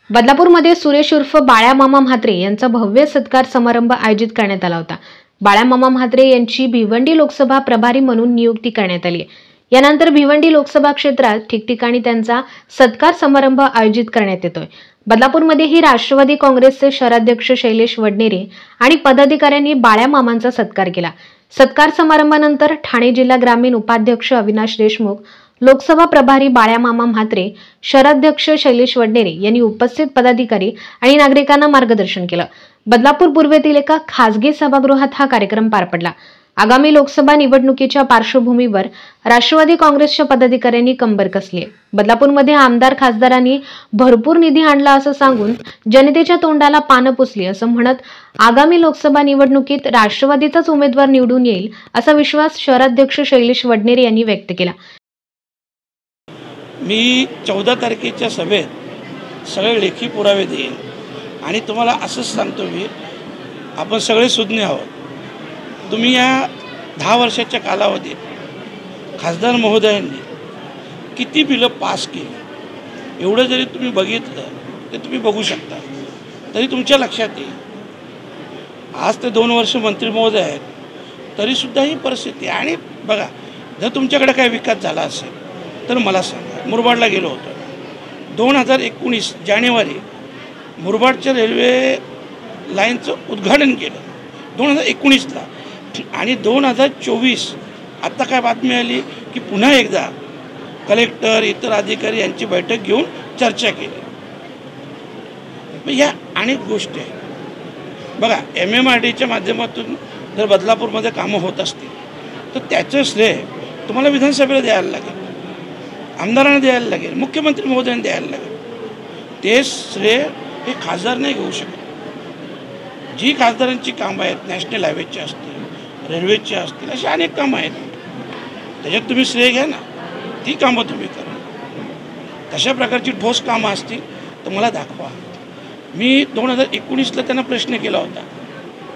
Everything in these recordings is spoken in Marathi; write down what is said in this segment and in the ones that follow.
बदलापूरमध्ये सुरेश उर्फ बाळ्या मामा म्हात्रे यांचा भव्य सत्कार समारंभ आयोजित करण्यात आला होता। बाळ्या मामा म्हात्रे यांची भिवंडी लोकसभा प्रभारी म्हणून नियुक्ती करण्यात आली। यानंतर भिवंडी लोकसभा क्षेत्रात ठिकठिकाणी त्यांचा सत्कार समारंभ आयोजित करण्यात येतोय। बदलापूरमध्येही राष्ट्रवादी काँग्रेसचे शहराध्यक्ष शैलेश वडनेरे आणि पदाधिकाऱ्यांनी बाळ्या मामांचा सत्कार केला। सत्कार समारंभानंतर ठाणे जिल्हा ग्रामीण उपाध्यक्ष अविनाश देशमुख, लोकसभा प्रभारी बाळ्या मामा म्हात्रे, शहराध्यक्ष शैलेश वडनेरे यांनी उपस्थित पदाधिकारी आणि नागरिकांना मार्गदर्शन केलं। बदलापूर पूर्वेतील एका खासगी सभागृहात हा कार्यक्रम पार पडला। आगामी लोकसभा निवडणुकीच्या पार्श्वभूमीवर राष्ट्रवादी काँग्रेसच्या पदाधिकाऱ्यांनी कंबर कसली आहे। बदलापूरमध्ये आमदार खासदारांनी भरपूर निधी आणला असं सांगून जनतेच्या तोंडाला पानं पुसली असं म्हणत आगामी लोकसभा निवडणुकीत राष्ट्रवादीचाच उमेदवार निवडून येईल असा विश्वास शहराध्यक्ष शैलेश वडनेरे यांनी व्यक्त केला। मी 14 तारखेच्या सभेत सगळे लेखी पुरावे देईन आणि तुम्हाला असंच सांगतो मी, आपण सगळे सुज्ञ आहोत। तुम्ही या 10 वर्षाच्या कालावधीत खासदार महोदयांनी किती बिलं पास केली एवढं जरी तुम्ही बघितलं तर तुम्ही बघू शकता, तरी तुमच्या लक्षात येईल। आज ते 2 वर्ष मंत्री महोदय आहेत तरीसुद्धा ही परिस्थिती। आणि बघा, जर तुमच्याकडे काही विकास झाला असेल तर मला सांगा। मुरबाडला गेलो होतो 2019 जानेवारी, मुरबाडच्या रेल्वे लाईनचं उद्घाटन केलं 2019ला, आणि 2024 आत्ता काय बातमी आली की पुन्हा एकदा कलेक्टर इतर अधिकारी यांची बैठक घेऊन चर्चा केली। या अनेक गोष्टी आहेत। बघा, MMRDच्या माध्यमातून जर बदलापूरमध्ये कामं होत असतील तर त्याचं श्रेय तुम्हाला विधानसभेला द्यायला लागेल, आमदारांना द्यायला लागेल, मुख्यमंत्री महोदयांना द्यायला लागेल। ते श्रेय हे खासदार नाही घेऊ शकत। जी खासदारांची कामं आहेत, नॅशनल हायवेची असतील, रेल्वेची असतील, अशी अनेक कामं आहेत, त्याच्यात तुम्ही श्रेय घ्या ना, ती कामं तुम्ही करा। तशा प्रकारची ठोस कामं असतील तर मला दाखवा। मी 2019ला त्यांना प्रश्न केला होता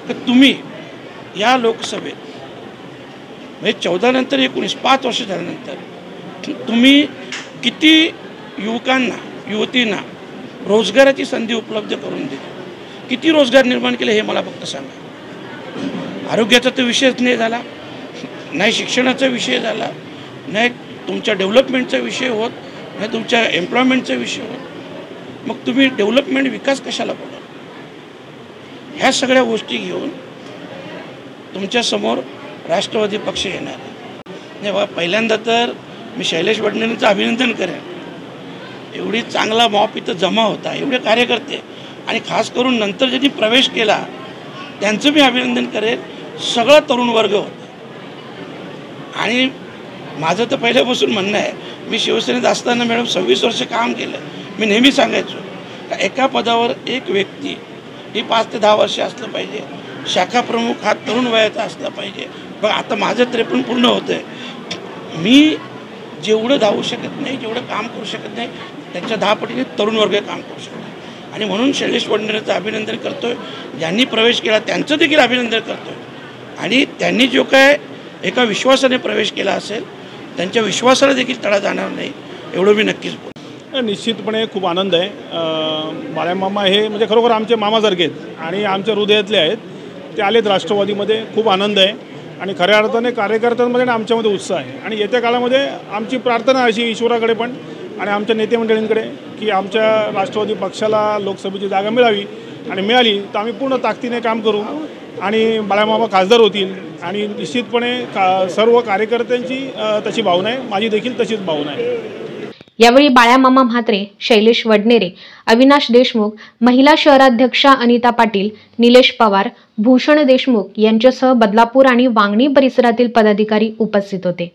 की तुम्ही या लोकसभेत म्हणजे 14 नंतर 19 5 वर्ष झाल्यानंतर तुम्ही किती युवकांना युवतींना रोजगाराची संधी उपलब्ध करून दिली, किती रोजगार निर्माण केले हे मला फक्त सांगा। आरोग्याचा तर विषयच नाही झाला, नाही शिक्षणाचा विषय झाला, नाही तुमच्या डेव्हलपमेंटचा विषय होत, नाही तुमच्या एम्प्लॉयमेंटचा विषय होत। मग तुम्ही डेव्हलपमेंट विकास कशाला बोला? ह्या सगळ्या गोष्टी घेऊन तुमच्यासमोर राष्ट्रवादी पक्ष येणार आहे। नाही, पहिल्यांदा तर मी शैलेश वडनेरेंचं अभिनंदन करेन। एवढी चांगला मॉप इथं जमा होता, एवढे कार्यकर्ते, आणि खास करून नंतर ज्यांनी प्रवेश केला त्यांचं मी अभिनंदन करेन। सगळा तरुण वर्ग होता। आणि माझं तर पहिल्यापासून म्हणणं आहे, मी शिवसेनेत असताना मॅडम 26 वर्ष काम केलं। मी नेहमी सांगायचो का एका पदावर एक व्यक्ती ही 5 ते 10 वर्ष असलं पाहिजे, शाखा प्रमुख हा तरुण वयाचा असला पाहिजे। पण आता माझं 53 पूर्ण होतं आहे। मी जेवढं धावू शकत नाही, जेवढं काम करू शकत नाही, त्याच्या 10 पटीने तरुण वर्ग काम करू शकतो। आणि म्हणून शैलेश वडनेरेंचं अभिनंदन करतोय, ज्यांनी प्रवेश केला त्यांचं देखील अभिनंदन करतोय। आणि त्यांनी जो काय एका विश्वासाने प्रवेश केला असेल त्यांच्या विश्वासाला देखील तडा जाणार नाही, एवढं मी नक्कीच बोलतो। निश्चितपणे खूप आनंद आहे। बाळ्या मामा हे म्हणजे खरोखर आमचे मामासारखे आहेत आणि आमच्या हृदयातले आहेत। ते आलेत राष्ट्रवादीमध्ये, खूप आनंद आहे। आणि खऱ्या अर्थाने कार्यकर्त्यांमध्ये आणि आमच्यामध्ये उत्साह आहे। आणि येत्या काळामध्ये आमची प्रार्थना अशी ईश्वराकडे पण आणि आमच्या नेते मंडळींकडे की आमच्या राष्ट्रवादी पक्षाला लोकसभेची जागा मिळावी, आणि मिळाली तर आम्ही पूर्ण ताकदीने काम करू आणि बाळामामा खासदार होतील। आणि निश्चितपणे सर्व कार्यकर्त्यांची तशी भावना आहे, माझी देखील तशीच भावना आहे। यावेळी बाळ्या मामा म्हात्रे, शैलेश वडनेरे, अविनाश देशमुख, महिला शहराध्यक्षा अनिता पाटील, निलेश पवार, भूषण देशमुख यांच्यासह बदलापूर आणि वांगणी परिसरातील पदाधिकारी उपस्थित होते।